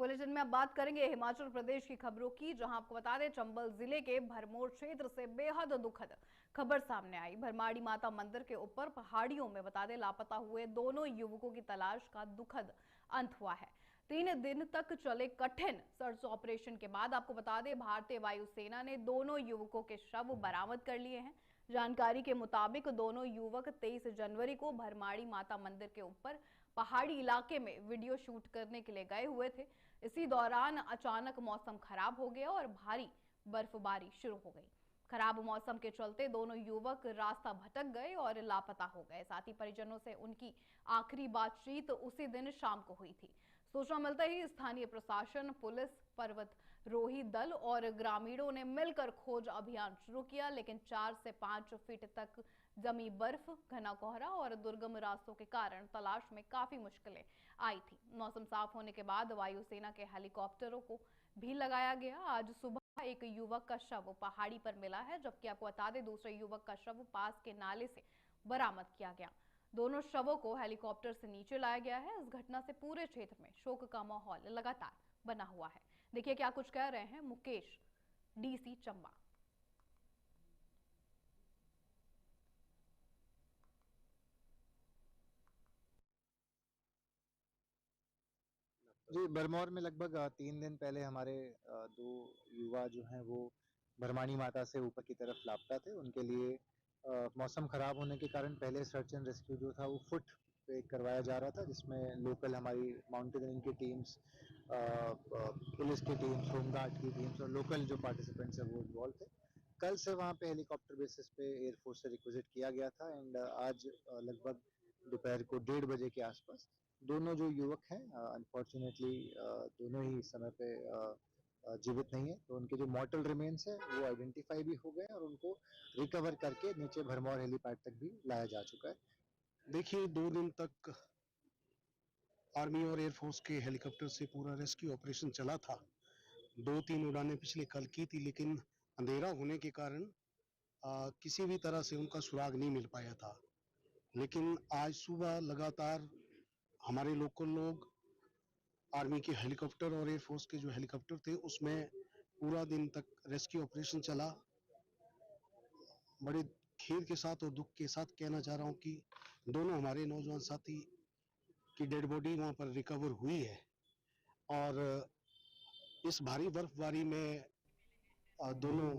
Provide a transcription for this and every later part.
Bulletin में अब बात करेंगे हिमाचल प्रदेश की खबरों की, जहां आपको बता दें चंबल जिले के भरमौर क्षेत्र से बेहद दुखद खबर सामने आई। भरमाड़ी माता मंदिर के ऊपर पहाड़ियों में बता दें लापता हुए दोनों युवकों की तलाश का दुखद अंत हुआ है। 3 दिन तक चले कठिन सर्च ऑपरेशन के बाद आपको बता दें भारतीय वायुसेना ने दोनों युवकों के शव बरामद कर लिए हैं। जानकारी के मुताबिक दोनों युवक 23 जनवरी को भरमाड़ी माता मंदिर के ऊपर पहाड़ी इलाके में वीडियो शूट करने के लिए गए हुए थे। इसी दौरान अचानक मौसम खराब हो गया और भारी बर्फबारी शुरू हो गई। खराब मौसम के चलते दोनों युवक रास्ता भटक गए और लापता हो गए। साथ ही परिजनों से उनकी आखिरी बातचीत उसी दिन शाम को हुई थी। सूचना मिलते ही स्थानीय प्रशासन, पुलिस, पर्वतारोही दल और ग्रामीणों ने मिलकर खोज अभियान शुरू किया, लेकिन 4 से 5 फीट तक जमी बर्फ, घना कोहरा और दुर्गम रास्तों के कारण तलाश में काफी मुश्किलें आई थी। मौसम साफ होने के बाद वायुसेना के हेलीकॉप्टरों को भी लगाया गया। आज सुबह एक युवक का शव पहाड़ी पर मिला है, जबकि आपको बता दें दूसरे युवक का शव पास के नाले से बरामद किया गया। दोनों शवों को हेलीकॉप्टर से नीचे लाया गया है। इस घटना से पूरे क्षेत्र में शोक का माहौल लगातार बना हुआ है। देखिए क्या कुछ कह रहे हैं मुकेश, डीसी चंबा। जी, भरमौर में लगभग 3 दिन पहले हमारे 2 युवा जो हैं वो भरमाणी माता से ऊपर की तरफ लापता थे। उनके लिए मौसम खराब होने के कारण पहले सर्च एंड रेस्क्यू जो था वो फुट पे करवाया जा रहा था, जिसमें लोकल हमारी माउंटेनियरिंग की टीम्स, पुलिस की टीम्स, होमगार्ड की टीम्स और लोकल जो पार्टिसिपेंट्स हैं वो इन्वॉल्व थे। कल से वहाँ पे हेलीकॉप्टर बेसिस पे एयरफोर्स से रिक्विजिट किया गया था एंड आज लगभग दोपहर को 1:30 बजे के आसपास दोनों जो युवक हैं अनफॉर्चुनेटली दोनों ही इस समय पे जीवित नहीं है, तो उनके जो मॉर्टल रिमेन्स है वो आइडेंटिफाई भी हो गए और उनको रिकवर करके नीचे भरमौर हेलीपैड तक भी लाया जा चुका है। देखिए 2 दिन तक आर्मी और एयरफोर्स के हेलीकॉप्टर से पूरा रेस्क्यू ऑपरेशन चला था। 2-3 उड़ानें पिछले कल की थी, लेकिन अंधेरा होने के कारण किसी भी तरह से उनका सुराग नहीं मिल पाया था। लेकिन आज सुबह लगातार हमारे लोकल लोग, आर्मी के हेलीकॉप्टर और एयरफोर्स के जो हेलीकॉप्टर थे उसमें पूरा दिन तक रेस्क्यू ऑपरेशन चला। बड़े खेद के साथ और दुख के साथ कहना चाह रहा हूँ कि दोनों हमारे नौजवान साथी की डेड बॉडी वहां पर रिकवर हुई है और इस भारी बर्फबारी में दोनों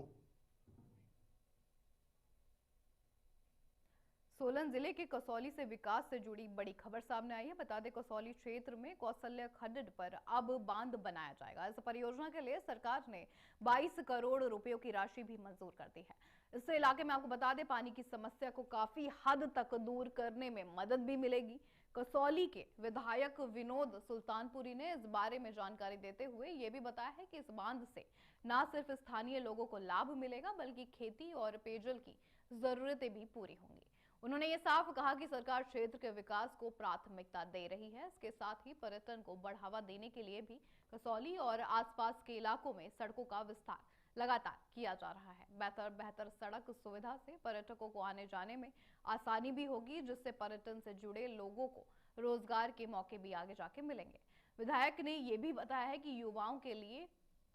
सोलन जिले के कसौली से विकास से जुड़ी बड़ी खबर सामने आई है। बता दें कसौली क्षेत्र में कौशल्या खड्ड पर अब बांध बनाया जाएगा। इस परियोजना के लिए सरकार ने 22 करोड़ रुपयों की राशि भी मंजूर कर दी है। इससे इलाके में आपको बता दें पानी की समस्या को काफी हद तक दूर करने में मदद भी मिलेगी। कसौली के विधायक विनोद सुल्तानपुरी ने इस बारे में जानकारी देते हुए यह भी बताया है कि इस बांध से न सिर्फ स्थानीय लोगों को लाभ मिलेगा, बल्कि खेती और पेयजल की जरूरतें भी पूरी होंगी। उन्होंने ये साफ कहा कि सरकार क्षेत्र के विकास को प्राथमिकता दे रही है। इसके साथ ही पर्यटन को बढ़ावा देने के लिए भी कसौली और आसपास के इलाकों में सड़कों का विस्तार लगातार किया जा रहा है। बेहतर सड़क सुविधा से पर्यटकों को आने जाने में आसानी भी होगी, जिससे पर्यटन से जुड़े लोगों को रोजगार के मौके भी आगे जाके मिलेंगे। विधायक ने यह भी बताया है कि युवाओं के लिए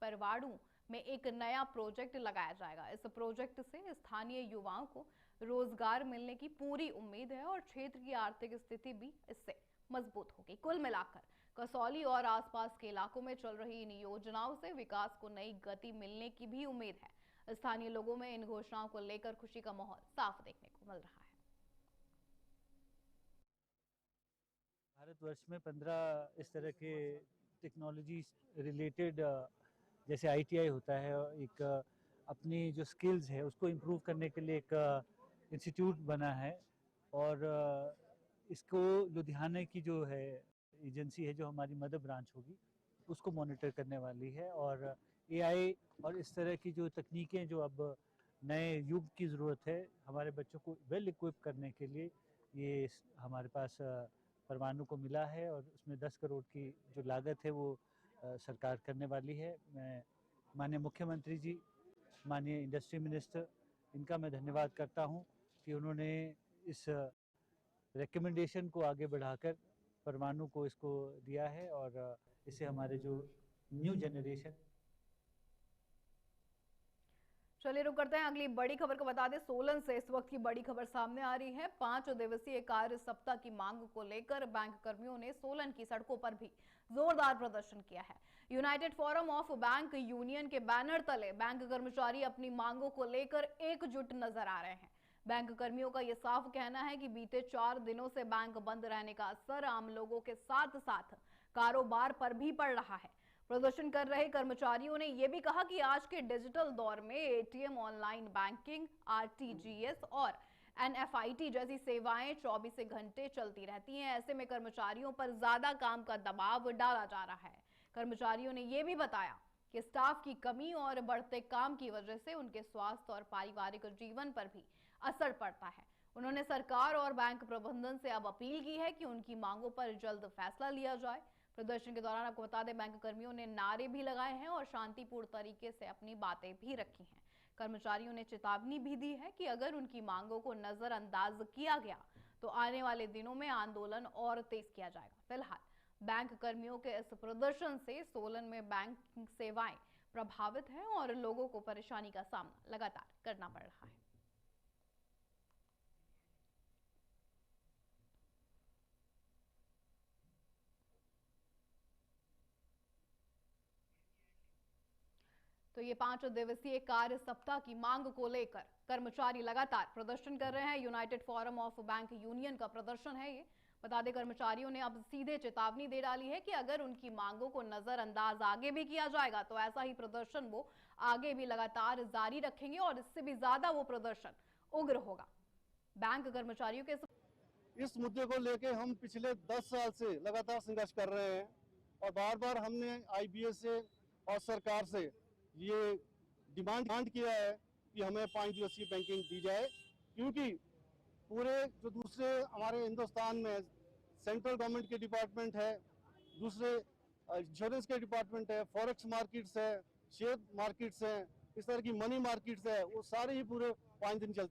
परवाणु में एक नया प्रोजेक्ट लगाया जाएगा। इस प्रोजेक्ट से स्थानीय युवाओं को रोजगार मिलने की पूरी उम्मीद है और क्षेत्र की आर्थिक स्थिति भी इससे मजबूत होगी। कुल मिलाकर कसौली और आसपास के इलाकों में चल रही इन योजनाओं से विकास को नई गति मिलने की भी उम्मीद है। स्थानीय लोगों में इन घोषणाओं को लेकर खुशी का माहौल साफ देखने को मिल रहा है। भारतवर्ष में 15 इस तरह के टेक्नोलॉजी रिलेटेड जैसे ITI होता है, एक अपनी जो स्किल्स है उसको इम्प्रूव करने के लिए एक इंस्टीट्यूट बना है और इसको लुधियाना की जो है एजेंसी है, जो हमारी मदर ब्रांच होगी, उसको मॉनिटर करने वाली है। और AI और इस तरह की जो तकनीकें जो अब नए युग की ज़रूरत है हमारे बच्चों को वेल इक्विप करने के लिए, ये हमारे पास परमाणु को मिला है और उसमें 10 करोड़ की जो लागत है वो सरकार करने वाली है। मैं माननीय मुख्यमंत्री जी, माननीय इंडस्ट्री मिनिस्टर, इनका मैं धन्यवाद करता हूं कि उन्होंने इस रिकमेंडेशन को आगे बढ़ाकर परमाणु को इसको दिया है और इससे हमारे जो न्यू जनरेशन। चलिए रुक करते हैं अगली बड़ी खबर को। बता दें सोलन से इस वक्त की बड़ी खबर सामने आ रही है। 5 दिवसीय कार्य सप्ताह की मांग को लेकर बैंक कर्मियों ने सोलन की सड़कों पर भी जोरदार प्रदर्शन किया है। United forum of bank union के बैनर तले बैंक कर्मचारी अपनी मांगों को लेकर एकजुट नजर आ रहे हैं। बैंक कर्मियों का यह साफ कहना है कि बीते 4 दिनों से बैंक बंद रहने का असर आम लोगों के साथ साथ कारोबार पर भी पड़ रहा है। प्रदर्शन कर रहे कर्मचारियों ने यह भी कहा कि आज के डिजिटल दौर में एटीएम, ऑनलाइन बैंकिंग, आरटीजीएस और एनएफआईटी जैसी सेवाएं 24 घंटे चलती रहती हैं। ऐसे में कर्मचारियों पर ज्यादा काम का दबाव डाला जा रहा है। कर्मचारियों ने यह भी बताया कि स्टाफ की कमी और बढ़ते काम की वजह से उनके स्वास्थ्य और पारिवारिक जीवन पर भी असर पड़ता है। उन्होंने सरकार और बैंक प्रबंधन से अब अपील की है कि उनकी मांगों पर जल्द फैसला लिया जाए। प्रदर्शन के दौरान आपको बता दें बैंक कर्मियों ने नारे भी लगाए हैं और शांतिपूर्ण तरीके से अपनी बातें भी रखी हैं। कर्मचारियों ने चेतावनी भी दी है कि अगर उनकी मांगों को नजरअंदाज किया गया तो आने वाले दिनों में आंदोलन और तेज किया जाएगा। फिलहाल बैंक कर्मियों के इस प्रदर्शन से सोलन में बैंकिंग सेवाएं प्रभावित हैं और लोगों को परेशानी का सामना लगातार करना पड़ रहा है। तो ये 5 दिवसीय कार्य सप्ताह की मांग को लेकर कर्मचारी लगातार प्रदर्शन कर रहे हैं। United forum of bank union का प्रदर्शन है ये। बता दें कर्मचारियों ने अब सीधे चेतावनी दे डाली है कि अगर उनकी मांगों को नजरअंदाज आगे भी किया जाएगा तो ऐसा ही प्रदर्शन वो आगे भी लगातार जारी रखेंगे और इससे भी ज्यादा वो प्रदर्शन उग्र होगा। बैंक कर्मचारियों के इस मुद्दे को लेकर हम पिछले 10 साल से लगातार संघर्ष कर रहे हैं और बार बार हमने आईबीएस से और सरकार से ये डिमांड किया है कि हमें 5 दिवसीय बैंकिंग दी जाए, क्योंकि पूरे जो दूसरे हमारे हिंदुस्तान में सेंट्रल गवर्नमेंट के डिपार्टमेंट है, दूसरे इंश्योरेंस के डिपार्टमेंट है, फॉरेक्स मार्केट्स है, शेयर मार्केट्स हैं, इस तरह की मनी मार्केट्स है, वो सारे ही पूरे 5 दिन चलते